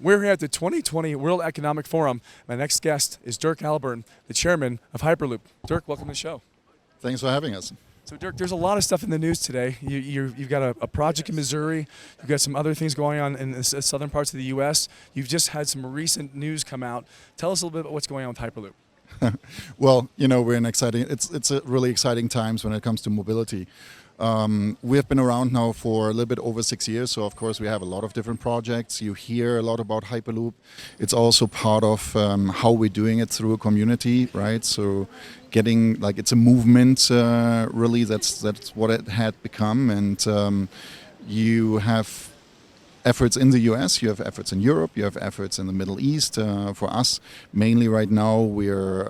We're here at the 2020 World Economic Forum. My next guest is Dirk Ahlborn, the chairman of Hyperloop. Dirk, welcome to the show. Thanks for having us. So Dirk, there's a lot of stuff in the news today. You've got a project in Missouri. You've got some other things going on in the southern parts of the U.S. You've just had some recent news come out. Tell us a little bit about what's going on with Hyperloop. Well, we're in exciting. It's a really exciting times when it comes to mobility. We have been around now for a little bit over 6 years, so of course we have a lot of different projects. You hear a lot about Hyperloop. It's also part of how we're doing it through a community, right? So getting, like, it's a movement, really, that's what it had become. And you have efforts in the US, you have efforts in Europe, you have efforts in the Middle East. For us, mainly right now, we're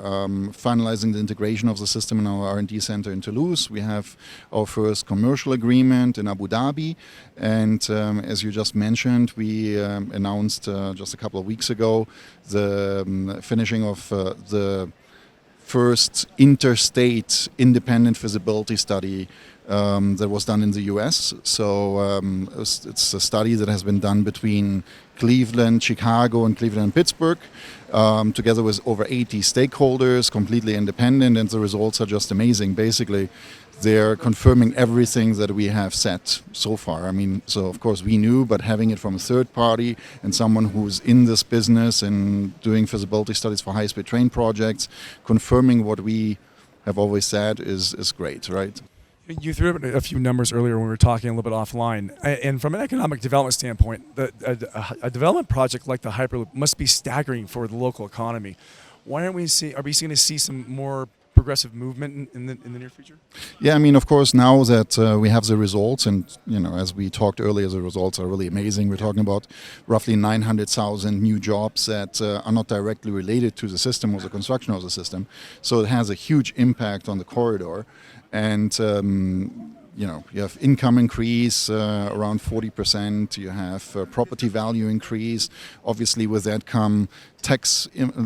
finalizing the integration of the system in our R&D center in Toulouse. We have our first commercial agreement in Abu Dhabi. And as you just mentioned, we announced just a couple of weeks ago the finishing of the first interstate independent feasibility study that was done in the US. So it's a study that has been done between Cleveland, Chicago, and Cleveland and Pittsburgh, together with over 80 stakeholders, completely independent, and the results are just amazing. Basically, they're confirming everything that we have said so far. I mean, so of course we knew, but having it from a third party and someone who's in this business and doing feasibility studies for high-speed train projects, confirming what we have always said is great, right? You threw out a few numbers earlier when we were talking a little bit offline. And from an economic development standpoint, a development project like the Hyperloop must be staggering for the local economy. Are we going to see some more progressive movement in the near future? Yeah, I mean, of course, now that we have the results, and as we talked earlier, the results are really amazing. We're talking about roughly 900,000 new jobs that are not directly related to the system or the construction of the system. So it has a huge impact on the corridor. And you have income increase around 40%. You have property value increase. Obviously, with that come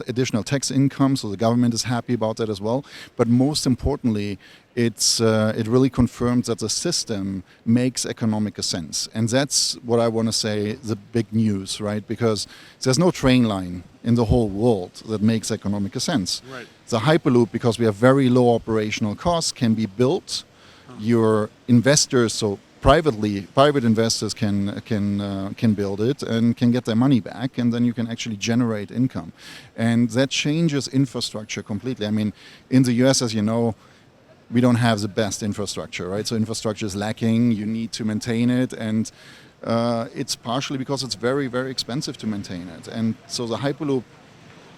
additional tax income. So the government is happy about that as well. But most importantly, it really confirms that the system makes economic sense. And that's what I want to say, the big news, right? Because there's no train line in the whole world that makes economic sense. Right. The Hyperloop, because we have very low operational costs, can be built. Your investors, so private investors can build it and can get their money back, and then you can actually generate income. And that changes infrastructure completely. I mean, in the US, as you know, we don't have the best infrastructure, right? So infrastructure is lacking, you need to maintain it, and it's partially because it's very, very expensive to maintain it. And so the Hyperloop,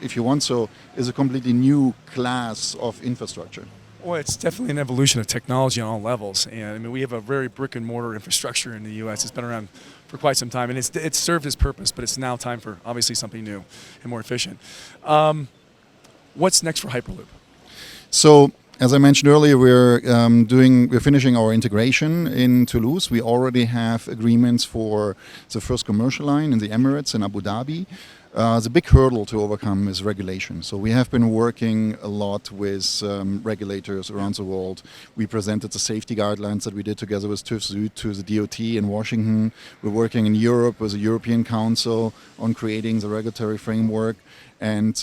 if you want so, is a completely new class of infrastructure. Well, it's definitely an evolution of technology on all levels. And I mean, we have a very brick and mortar infrastructure in the U.S. It's been around for quite some time, and it's served its purpose, but it's now time for obviously something new and more efficient. What's next for Hyperloop? So, as I mentioned earlier, we're finishing our integration in Toulouse. We already have agreements for the first commercial line in the Emirates in Abu Dhabi. The big hurdle to overcome is regulation. So we have been working a lot with regulators around the world. We presented the safety guidelines that we did together with TÜV Süd to the DOT in Washington. We're working in Europe with the European Council on creating the regulatory framework. And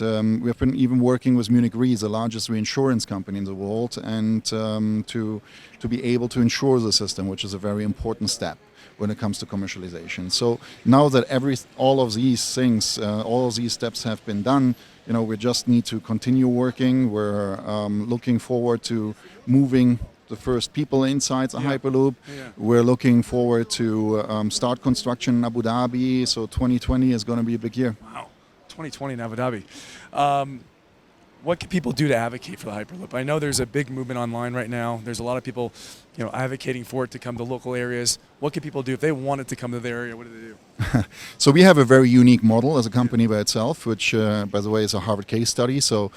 we've been even working with Munich Re, the largest reinsurance company in the world, and to be able to insure the system, which is a very important step when it comes to commercialization. So now that all of these things, all of these steps have been done, we just need to continue working. We're looking forward to moving the first people inside the Hyperloop. Yeah. We're looking forward to start construction in Abu Dhabi. So 2020 is going to be a big year. Wow, 2020 in Abu Dhabi. What can people do to advocate for the Hyperloop? I know there's a big movement online right now. There's a lot of people, advocating for it to come to local areas. What can people do if they wanted to come to their area? What do they do? So we have a very unique model as a company by itself, which, by the way, is a Harvard case study. So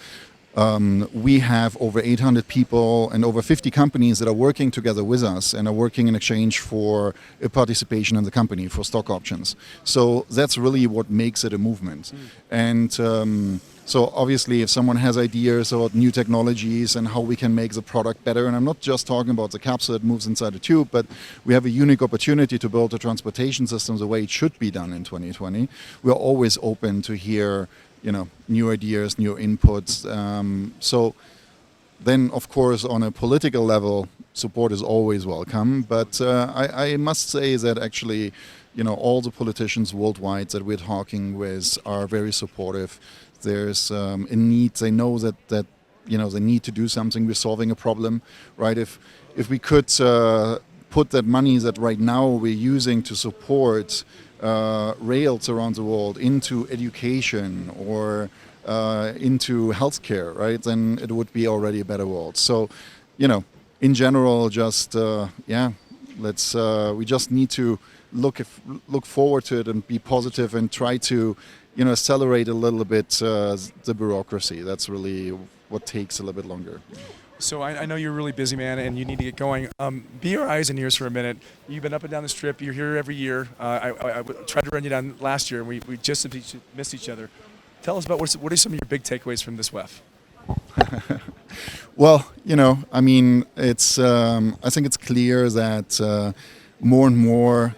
we have over 800 people and over 50 companies that are working together with us and are working in exchange for a participation in the company, for stock options. So that's really what makes it a movement. And So obviously, if someone has ideas about new technologies and how we can make the product better, and I'm not just talking about the capsule that moves inside the tube, but we have a unique opportunity to build the transportation system the way it should be done in 2020. We're always open to hear, new ideas, new inputs. So then, of course, on a political level, support is always welcome. But I must say that actually, all the politicians worldwide that we're talking with are very supportive. There's a need. They know that they need to do something. We're solving a problem, right? If we could put that money that right now we're using to support rails around the world into education or into healthcare, right? Then it would be already a better world. So, in general, just let's. We just need to look forward to it and be positive and try to, accelerate a little bit the bureaucracy. That's really what takes a little bit longer. So I know you're really busy, man, and you need to get going. Be our eyes and ears for a minute. You've been up and down the strip. You're here every year. I tried to run you down last year, and we just missed each other. Tell us about what are some of your big takeaways from this WEF? Well, it's. I think it's clear that more and more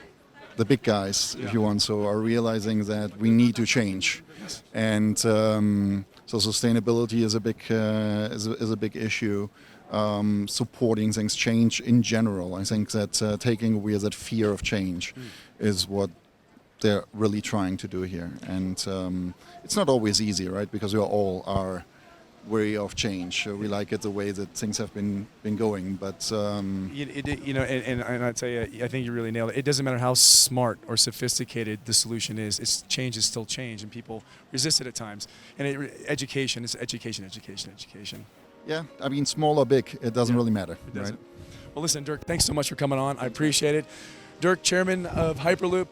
the big guys, if you want so, are realizing that we need to change, and so sustainability is a big issue. Supporting things, change in general. I think that taking away that fear of change is what they're really trying to do here, and it's not always easy, right? Because we all are wary of change. We like it the way that things have been going, but and I'd say I think you really nailed it. It doesn't matter how smart or sophisticated the solution is. Change is still change, and people resist it at times. And education is education. Yeah, small or big, it doesn't really matter. It doesn't. Right? Well, listen, Dirk, thanks so much for coming on. I appreciate it. Dirk, chairman of Hyperloop.